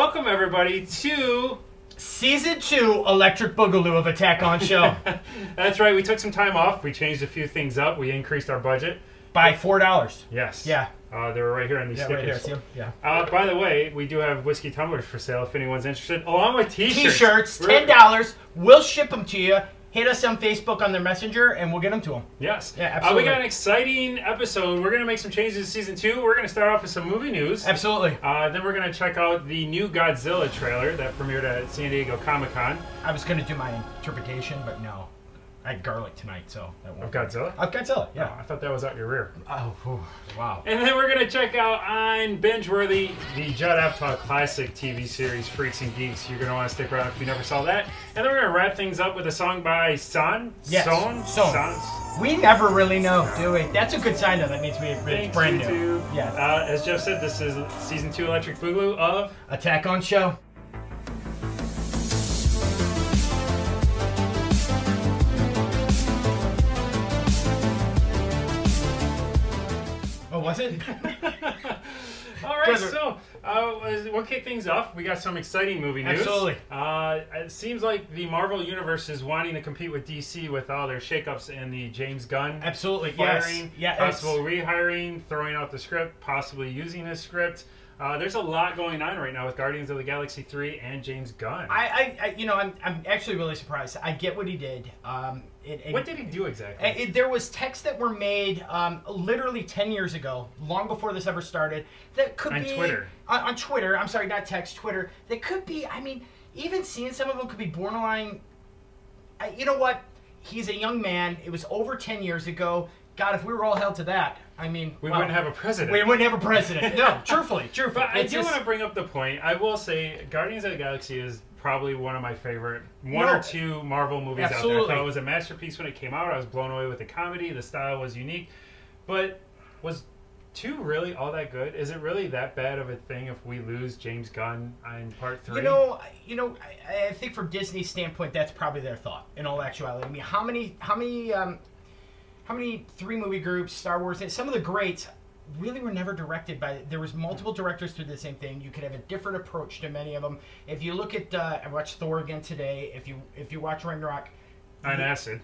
welcome everybody to Season 2 Electric Boogaloo of Attack on Show. That's right, we took some time off. We changed a few things up. We increased our budget. By $4. Yes. Yeah. They were right here on these stickers. Right here. Yeah. By the way, we do have whiskey tumblers for sale if anyone's interested, along with t-shirts. T-shirts, $10. We'll ship them to you. Hit us on Facebook on their messenger, and we'll get them to them. Yes. Yeah, absolutely. We got an exciting episode. We're going to make some changes in Season 2. We're going to start off with some movie news. Absolutely. Then we're going to check out the new Godzilla trailer that premiered at San Diego Comic-Con. I was going to do my interpretation, but no. I had garlic tonight, so that won't. Of Godzilla? Of Godzilla, yeah. Oh, I thought that was out your rear. Oh, wow. And then we're going to check out on Binge Worthy, the Judd Apatow classic TV series, Freaks and Geeks. You're going to want to stick around if you never saw that. And then we're going to wrap things up with a song by Sohn. Yes. Sohn. We never really know, do we? That's a good sign, though. That means it's brand new. Yeah. As Jeff said, this is Season 2 Electric Boogaloo of Attack on Show. Oh, was it? All right, so we'll kick things off. We got some exciting movie news. Absolutely. It seems like the Marvel Universe is wanting to compete with DC with all their shakeups in the James Gunn firing, possible rehiring, throwing out the script, possibly using his script. There's a lot going on right now with Guardians of the Galaxy 3 and James Gunn. I'm actually really surprised. I get what he did. What did he do exactly? There was texts that were made literally 10 years ago, long before this ever started. That could be Twitter. On Twitter. I'm sorry, not text. Twitter. That could be. I mean, even seeing some of them could be borderline. You know what? He's a young man. It was over 10 years ago. God, if we were all held to that, I mean... We wouldn't have a president. We wouldn't have a president. No, truthfully. But I do want to bring up the point. I will say Guardians of the Galaxy is probably one of my favorite or two Marvel movies out there. I thought it was a masterpiece when it came out. I was blown away with the comedy. The style was unique. But was 2 really all that good? Is it really that bad of a thing if we lose James Gunn in part 3? I think from Disney's standpoint, that's probably their thought, in all actuality. I mean, how many 3-movie groups, Star Wars, some of the greats really were never directed by... There was multiple directors through the same thing. You could have a different approach to many of them. If you look at... I watched Thor again today. If you watch Ragnarok... On acid.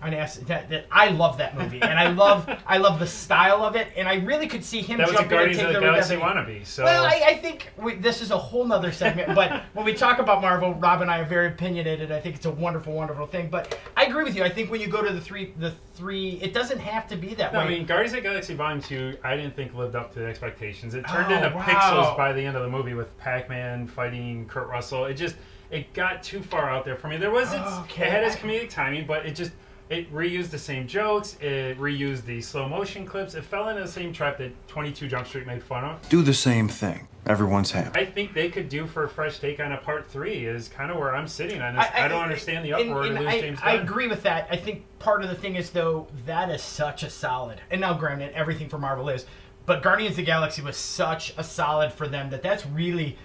On acid. That I love that movie, and I love the style of it, and I really could see him jumping and taking Guardians of the Galaxy wannabe. So. Well, I think this is a whole nother segment, but when we talk about Marvel, Rob and I are very opinionated. I think it's a wonderful, wonderful thing. But I agree with you. I think when you go to the three, it doesn't have to be that way. I mean, Guardians of the Galaxy Volume 2, I didn't think lived up to the expectations. It turned into pixels by the end of the movie with Pac-Man fighting Kurt Russell. It got too far out there for me. It had its comedic timing, but it reused the same jokes. It reused the slow motion clips. It fell into the same trap that 22 Jump Street made fun of. Do the same thing. Everyone's happy. I think they could do for a fresh take on a part 3 is kind of where I'm sitting on this. I don't understand the uproar to lose James Gunn. I agree with that. I think part of the thing is, though, that is such a solid. And now, granted, everything for Marvel is. But Guardians of the Galaxy was such a solid for them that's really...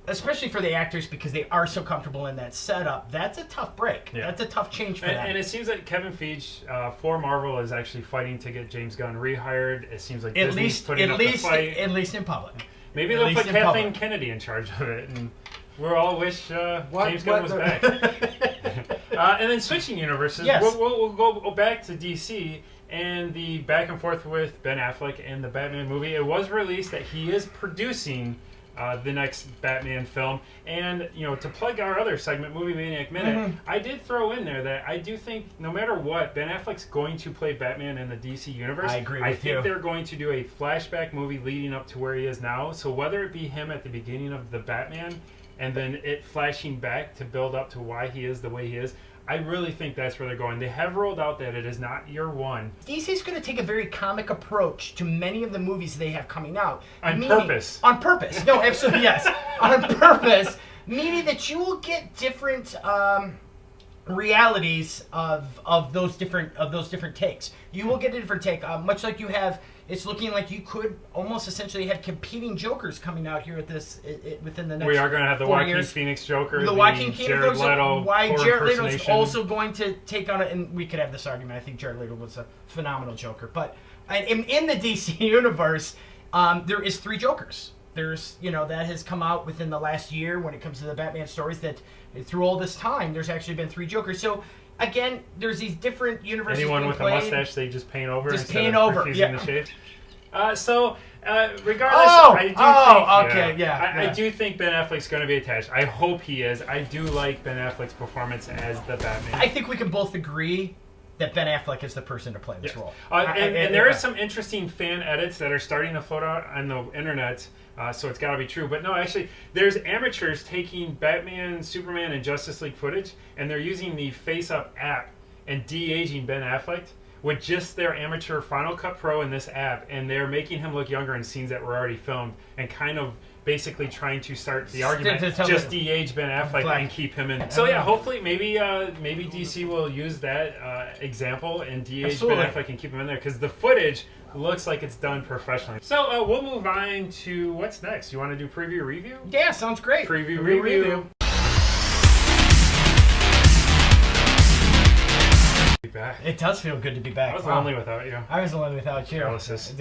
Especially for the actors, because they are so comfortable in that setup. That's a tough break. Yeah. That's a tough change for them. And it seems like Kevin Feige for Marvel is actually fighting to get James Gunn rehired. It seems like Disney's putting up the fight. At least in public. Maybe they'll put Kathleen Kennedy in charge of it, and we'll all wish James Gunn was back. And then switching universes, we'll go back to DC and the back and forth with Ben Affleck and the Batman movie. It was released that he is producing the next Batman film. And, to plug our other segment, Movie Maniac Minute, I did throw in there that I do think no matter what, Ben Affleck's going to play Batman in the DC universe. I agree with you. I think they're going to do a flashback movie leading up to where he is now. So whether it be him at the beginning of the Batman and then it flashing back to build up to why he is the way he is, I really think that's where they're going. They have rolled out that it is not year one. DC's going to take a very comic approach to many of the movies they have coming out. On purpose. On purpose. No, absolutely, yes. On purpose. Meaning that you will get different realities of those different takes. You will get a different take, much like you have. It's looking like you could almost essentially have competing Jokers coming out here at this within the next. We are going to have the Joaquin Phoenix Joker, the Joaquin Phoenix Jared Leto. Why Jared Leto is also going to take on it, and we could have this argument. I think Jared Leto was a phenomenal Joker, but in the DC universe, there is 3 Jokers. There's, that has come out within the last year when it comes to the Batman stories, that through all this time, there's actually been 3 Jokers. So, again, there's these different universes. Anyone with played. a mustache, they just paint over Just instead paint of over. refusing to shave. Regardless, I do think Ben Affleck's going to be attached. I hope he is. I do like Ben Affleck's performance as the Batman. I think we can both agree that Ben Affleck is the person to play this role. And there are some interesting fan edits that are starting to float out on the internet, so it's got to be true. But no, actually, there's amateurs taking Batman, Superman, and Justice League footage, and they're using the Face Up app and de-aging Ben Affleck with just their amateur Final Cut Pro in this app, and they're making him look younger in scenes that were already filmed, and kind of basically trying to start the argument, just de-age Ben Affleck and keep him in. So yeah, hopefully maybe DC will use that example and de-age Ben Affleck and keep him in there, because the footage looks like it's done professionally. So we'll move on to what's next. You want to do preview review? Yeah, sounds great. Preview review. Back. It does feel good to be back. I was lonely without you. I was lonely without you. Paralysis.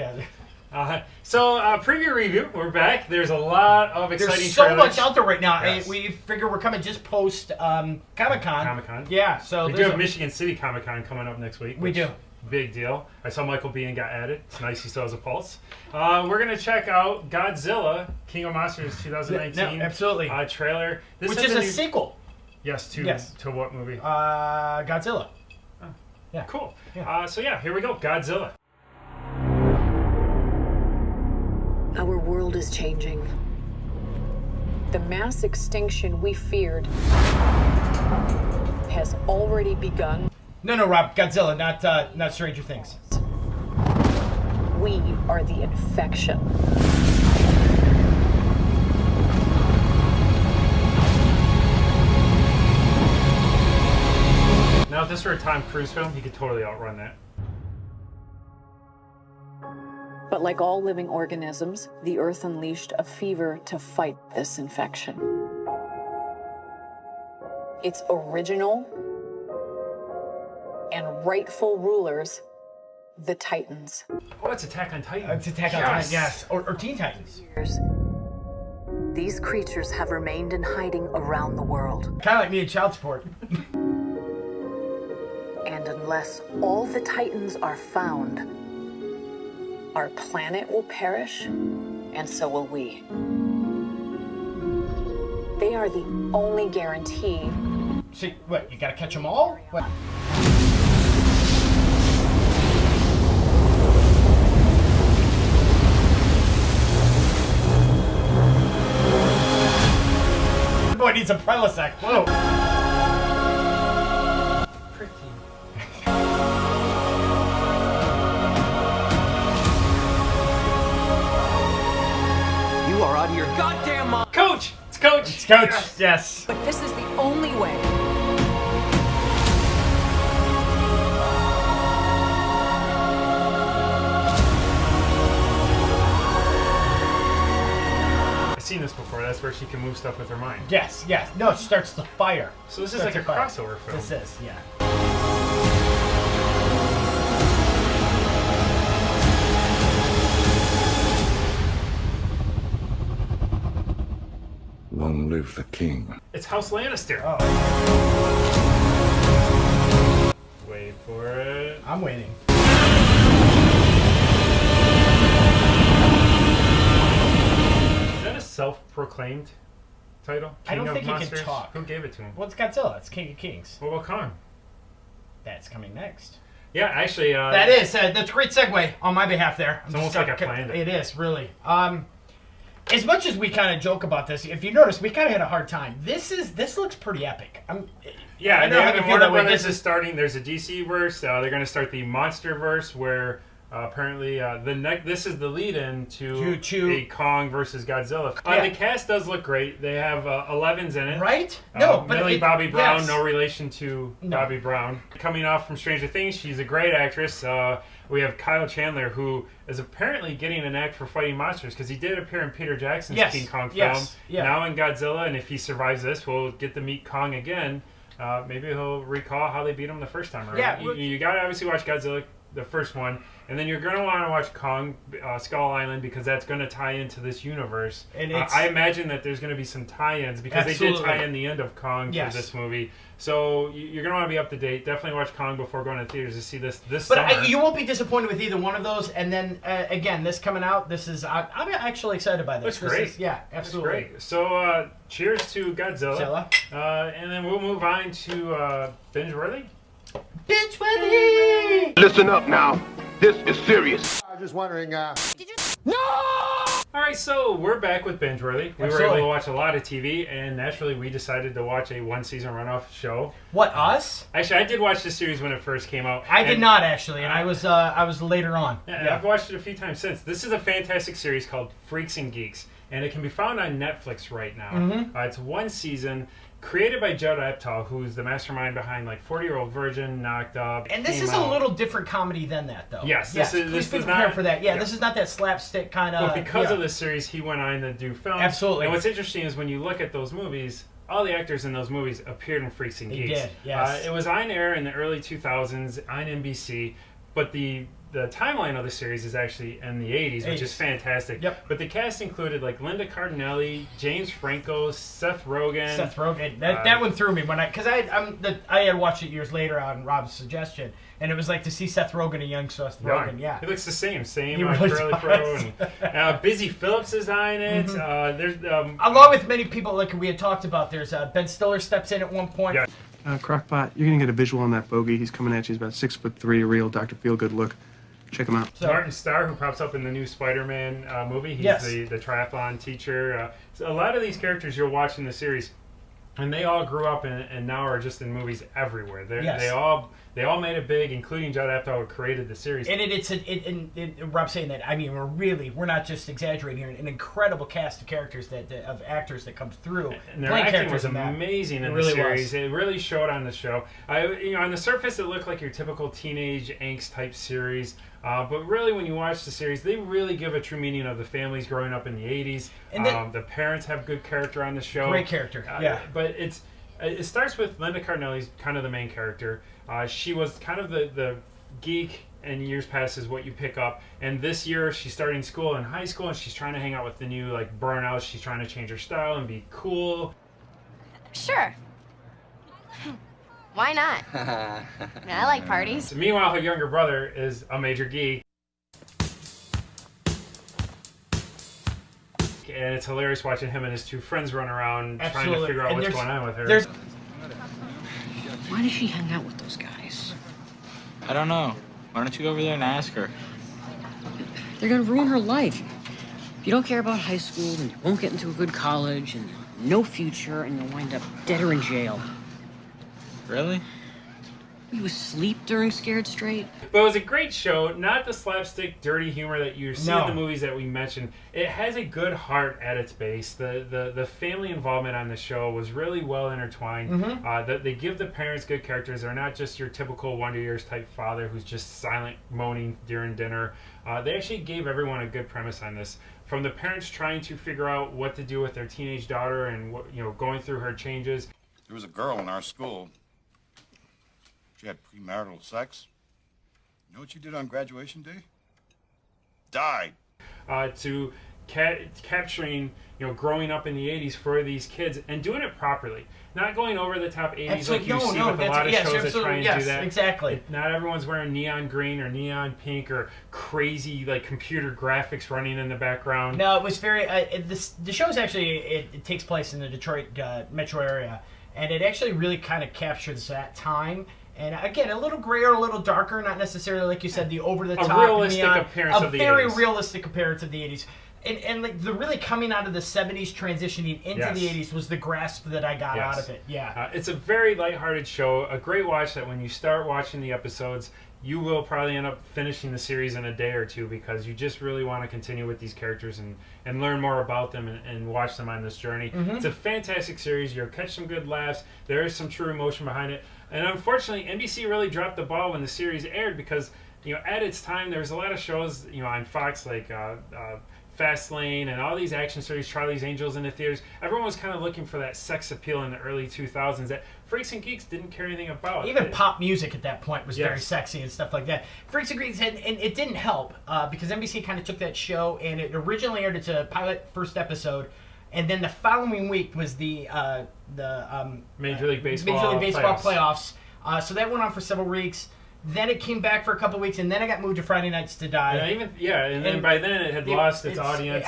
Preview review. We're back. There's a lot of exciting There's so trailers. much out there right now. Yes. We figure we're coming just post Comic-Con. Yeah, so we do have Michigan City Comic-Con coming up next week. We do. Big deal. I saw Michael Biehn got added. It's nice he still has a pulse. We're going to check out Godzilla, King of Monsters 2019. No, absolutely. Trailer. Which is a sequel. Yes, to what movie? Godzilla. Yeah. Cool. Yeah. Here we go. Godzilla. Our world is changing. The mass extinction we feared has already begun. No, Rob. Godzilla, not Stranger Things. We are the infection. Now, if this were a Tom Cruise film, he could totally outrun that. But like all living organisms, the Earth unleashed a fever to fight this infection. Its original and rightful rulers, the Titans. Oh, it's Attack on Titan. It's Attack on Titan, yes. Or Teen Titans. These creatures have remained in hiding around the world. Kind of like me in child support. And unless all the Titans are found, our planet will perish, and so will we. They are the only guarantee. See, what, you gotta catch them all? What? Boy needs a Prilosec. Whoa. You are out of your goddamn mind. Coach! It's Coach! It's Coach, yes. But this is the only way. I've seen this before. That's where she can move stuff with her mind. Yes. No, it starts the fire. So this is like a crossover film. This is, yeah. Long live the king. It's House Lannister. Oh. Wait for it. I'm waiting. Is that a self-proclaimed title? I don't King of think he can Monsters? talk. Who gave it to him? Well, it's Godzilla. It's King of Kings. What about Kong? That's coming next. Yeah, actually... that's a great segue on my behalf there. It's almost like I planned it. It is, really. As much as we kind of joke about this, if you notice, we kind of had a hard time. This looks pretty epic. Yeah, I know how you feel that way. Brothers is starting. There's a DC verse. They're going to start the Monster verse, where apparently this is the lead-in to a Kong versus Godzilla. The cast does look great. They have 11s in it. Right? No, but Millie Bobby Brown, yes. no relation to Bobby Brown. Coming off from Stranger Things, she's a great actress. We have Kyle Chandler, who is apparently getting an act for fighting monsters, because he did appear in Peter Jackson's King Kong film. Yeah. Now in Godzilla, and if he survives this, we'll get to meet Kong again. Maybe he'll recall how they beat him the first time around. Yeah, you got to obviously watch Godzilla the first one, and then you're going to want to watch Kong Skull Island because that's going to tie into this universe. And I imagine that there's going to be some tie-ins because they did tie in the end of Kong for this movie. So you're going to want to be up to date. Definitely watch Kong before going to theaters to see this summer. But you won't be disappointed with either one of those. And then, again, this coming out, I'm actually excited by this. That's great. Yeah, absolutely. That's great. So cheers to Godzilla. And then we'll move on to Binge Worthy. Binge Worthy! Listen up now. This is serious. I was just wondering, No! All right, so we're back with Binge Worthy. We were able to watch a lot of TV, and naturally we decided to watch a one-season runoff show. What, us? Actually, I did watch the series when it first came out. I did not, actually, and I was later on. Yeah, I've watched it a few times since. This is a fantastic series called Freaks Geeks, and it can be found on Netflix right now. It's one season. Created by Judd Apatow, who's the mastermind behind like 40-Year-Old Virgin, Knocked Up. And this is a little different comedy than that, though. Yes, this is not for that. Yeah, this is not that slapstick kind of. Well, because of this series, he went on to do films. Absolutely. And what's interesting is when you look at those movies, all the actors in those movies appeared in Freaks and Geeks. They did. Yes. It was on air in the early 2000s on NBC, but the timeline of the series is actually in the 80s, which is fantastic. Yep. But the cast included like Linda Cardinelli, James Franco, Seth Rogen. That one threw me when I had watched it years later on Rob's suggestion, and it was like to see Seth Rogen, a young Seth Rogen. Yeah, he looks the same really curly fro. And Busy Phillips is on it. There's along with many people like we had talked about. There's Ben Stiller steps in at one point. Yeah. Crockpot, you're gonna get a visual on that bogey. He's coming at you. He's about 6'3", a real Dr. Feelgood look. Check him out. Martin Starr, who pops up in the new Spider-Man movie. He's the triathlon teacher. So a lot of these characters you'll watch in the series, and they all grew up and now are just in movies everywhere. They all made it big, including Judd Apatow, who created the series. And Rob's saying that. I mean, we're not just exaggerating here. An incredible cast of characters of actors that comes through. And their acting was amazing in the series. It really showed on the show. On the surface, it looked like your typical teenage angst type series. But really, when you watch the series, they really give a true meaning of the families growing up in the 80s. And the parents have good character on the show. Great character, yeah. But it starts with Linda Cardinelli's kind of the main character. She was kind of the geek in years past is what you pick up. And this year, she's starting school in high school, and she's trying to hang out with the new burnouts. She's trying to change her style and be cool. Sure. Why not? I like parties. Meanwhile, her younger brother is a major geek. And it's hilarious watching him and his two friends run around trying to figure out what's going on with her. Why does she hang out with those guys? I don't know. Why don't you go over there and ask her? They're gonna ruin her life. If you don't care about high school, then you won't get into a good college, and no future, and you'll wind up dead or in jail. Really? You asleep during Scared Straight? But it was a great show, not the slapstick, dirty humor that you see in the movies that we mentioned. It has a good heart at its base. The family involvement on the show was really well intertwined. They give the parents good characters. They're not just your typical Wonder Years type father who's just silent moaning during dinner. They actually gave everyone a good premise on this. From the parents trying to figure out what to do with their teenage daughter and going through her changes. There was a girl in our school. She had premarital sex. You know what she did on graduation day? Died. To capturing, growing up in the 80s for these kids and doing it properly. Not going over the top 80s like you see with a lot of shows that try and do that. Exactly. Not everyone's wearing neon green or neon pink or crazy computer graphics running in the background. No, it was very. The show's actually it takes place in the Detroit metro area, and it actually really kind of captures that time. And again, a little grayer, a little darker, not necessarily like you said, the over-the-top, a realistic appearance of the 80s. A very realistic appearance of the 80s. And the really coming out of the 70s, transitioning into the 80s was the grasp that I got out of it. Yeah, it's a very lighthearted show, a great watch that when you start watching the episodes, you will probably end up finishing the series in a day or two because you just really want to continue with these characters and learn more about them and watch them on this journey. It's a fantastic series. You'll catch some good laughs. There is some true emotion behind it. And unfortunately, NBC really dropped the ball when the series aired because, at its time, there was a lot of shows, on Fox like Fastlane and all these action stories, Charlie's Angels in the theaters. Everyone was kind of looking for that sex appeal in the early 2000s that Freaks and Geeks didn't care anything about. Even pop music at that point was very sexy and stuff like that. Freaks and Geeks, and it didn't help because NBC kind of took that show, and it originally aired its pilot first episode, and then the following week was the Major League Baseball playoffs. So that went on for several weeks. Then it came back for a couple of weeks, and then it got moved to Friday Nights to Die. And then by then it had lost its audience. It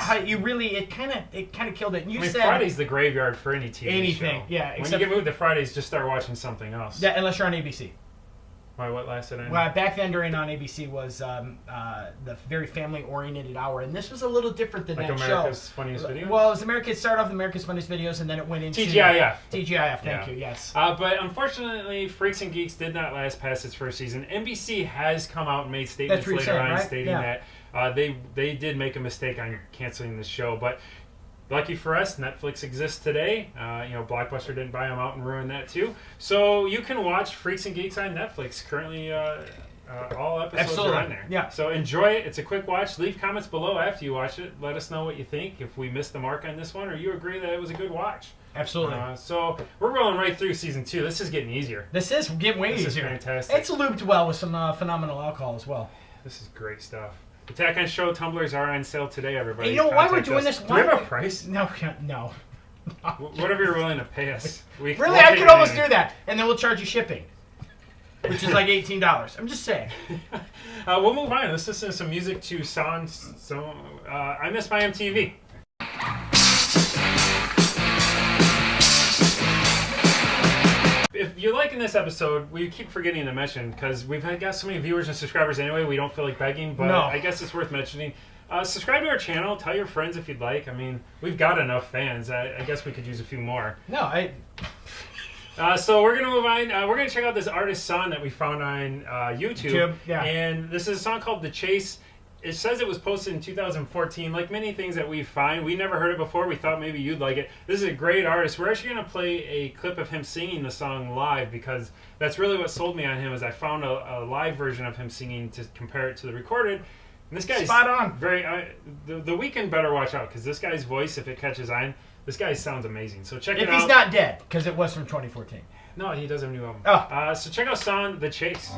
kind of killed it. And you said Friday's the graveyard for any TV show. Yeah. When you get moved to Fridays, just start watching something else. Yeah, unless you're on ABC. Why? What lasted? Well, back then during on ABC was the very family-oriented hour, and this was a little different than that America's show. America's Funniest Videos. Well, it started off with America's Funniest Videos, and then it went into TGIF. Thank you. Yes. But unfortunately, Freaks and Geeks did not last past its first season. NBC has come out and made statements later on stating that they did make a mistake on canceling the show, but. Lucky for us, Netflix exists today. Blockbuster didn't buy them out and ruin that too. So you can watch Freaks and Geeks on Netflix. Currently, all episodes are on there. Yeah. So enjoy it. It's a quick watch. Leave comments below after you watch it. Let us know what you think. If we missed the mark on this one, or you agree that it was a good watch. Absolutely. So we're rolling right through season 2. This is getting easier. This is getting way easier. This is fantastic. It's lubed well with some phenomenal alcohol as well. This is great stuff. Attack on Show tumblers are on sale today, everybody. And you know why we're doing this? Do we have a price? No. Whatever you're willing to pay us. Really, I could almost do that, and then we'll charge you shipping, which is like $18. I'm just saying. We'll move on. Let's listen to some music to Sohn. I Miss My MTV. If you're liking this episode, we keep forgetting to mention, because we've got so many viewers and subscribers anyway, we don't feel like begging, but I guess it's worth mentioning. Subscribe to our channel. Tell your friends if you'd like. I mean, we've got enough fans. I guess we could use a few more. So we're going to move on. We're going to check out this artist Sohn that we found on YouTube. And this is a song called The Chase. It says it was posted in 2014. Like many things that we find, we never heard it before. We thought maybe you'd like it. This is a great artist. We're actually going to play a clip of him singing the song live, because that's really what sold me on him. Is I found a live version of him singing to compare it to the recorded. And this guy's spot on. The Weeknd better watch out, because this guy's voice, if it catches on, this guy sounds amazing. So check it out. If he's not dead, because it was from 2014. No, he does have a new album. Oh. So check out Sohn, The Chase.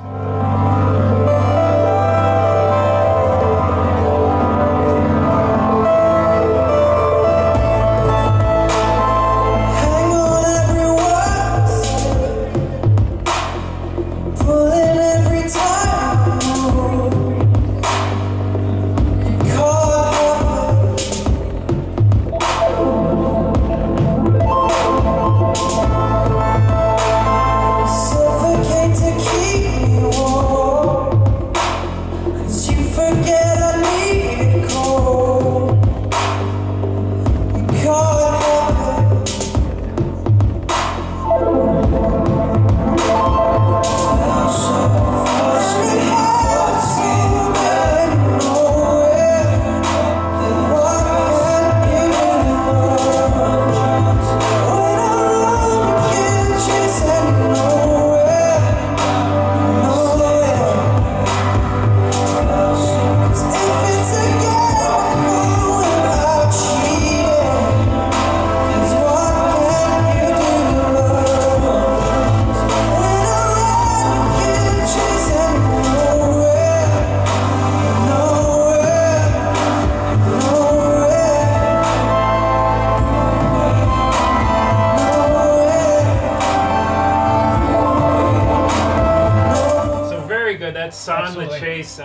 That's Sohn, The Chase.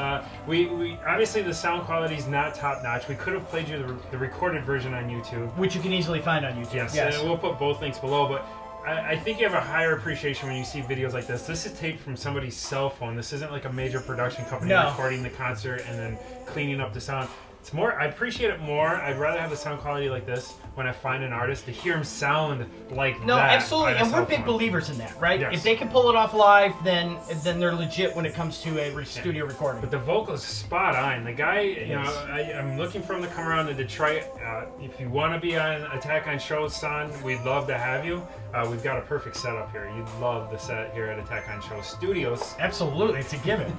We obviously the sound quality is not top notch. We could have played you the recorded version on YouTube, which you can easily find on YouTube. Yes, and we'll put both links below. But I think you have a higher appreciation when you see videos like this. This is taped from somebody's cell phone. This isn't like a major production company recording the concert and then cleaning up the sound. It's more, I appreciate it more. I'd rather have the sound quality like this when I find an artist, to hear him sound like that. No, absolutely, and we're big believers in that, right? Yes. If they can pull it off live, then they're legit when it comes to a studio recording. But the vocal is spot on. The guy, you know, I'm looking for him to come around to Detroit. If you want to be on Attack on Show, Sohn, we'd love to have you. We've got a perfect setup here. You'd love the set here at Attack on Show Studios. Absolutely, it's a given.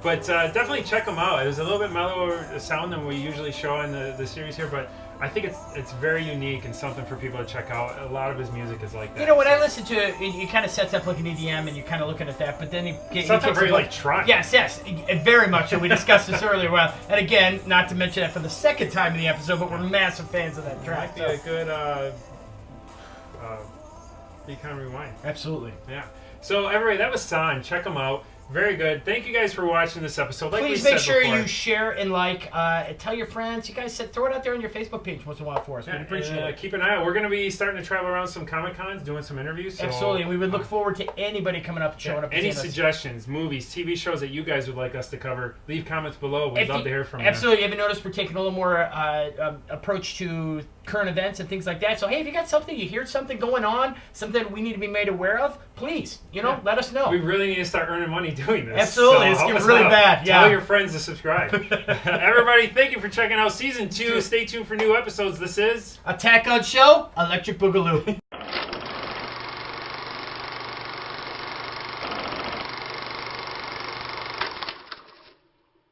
But definitely check them out. It was a little bit mellower sound than than we usually show in the series here, but I think it's very unique and something for people to check out. A lot of his music is like that. You know, when I listen to it, it kind of sets up like an EDM, and you're kind of looking at that, but then it gets very electronic. Yes, very much. And we discussed this earlier. Well, and again, not to mention that for the second time in the episode, but we're massive fans of that track. Might be a good Econ Rewind. Absolutely. Yeah. So everybody, that was Sohn. Check them out. Very good. Thank you guys for watching this episode. Like Please we make said sure before, you share and like. Tell your friends. You guys throw it out there on your Facebook page once in a while for us. Yeah, We'd appreciate it. Keep an eye out. We're going to be starting to travel around some Comic-Cons, doing some interviews. So, Absolutely. And we would look forward to anybody coming up and showing up. Any suggestions, movies, TV shows that you guys would like us to cover, leave comments below. We'd love to hear from you. Absolutely. You haven't noticed we're taking a little more approach to current events and things like that. So, hey, if you got something, you hear something going on, something we need to be made aware of, please, let us know. We really need to start earning money doing this. Absolutely. It's getting really bad. Yeah. Tell your friends to subscribe. Everybody, thank you for checking out Season 2. Stay tuned for new episodes. This is Attack on Show, Electric Boogaloo.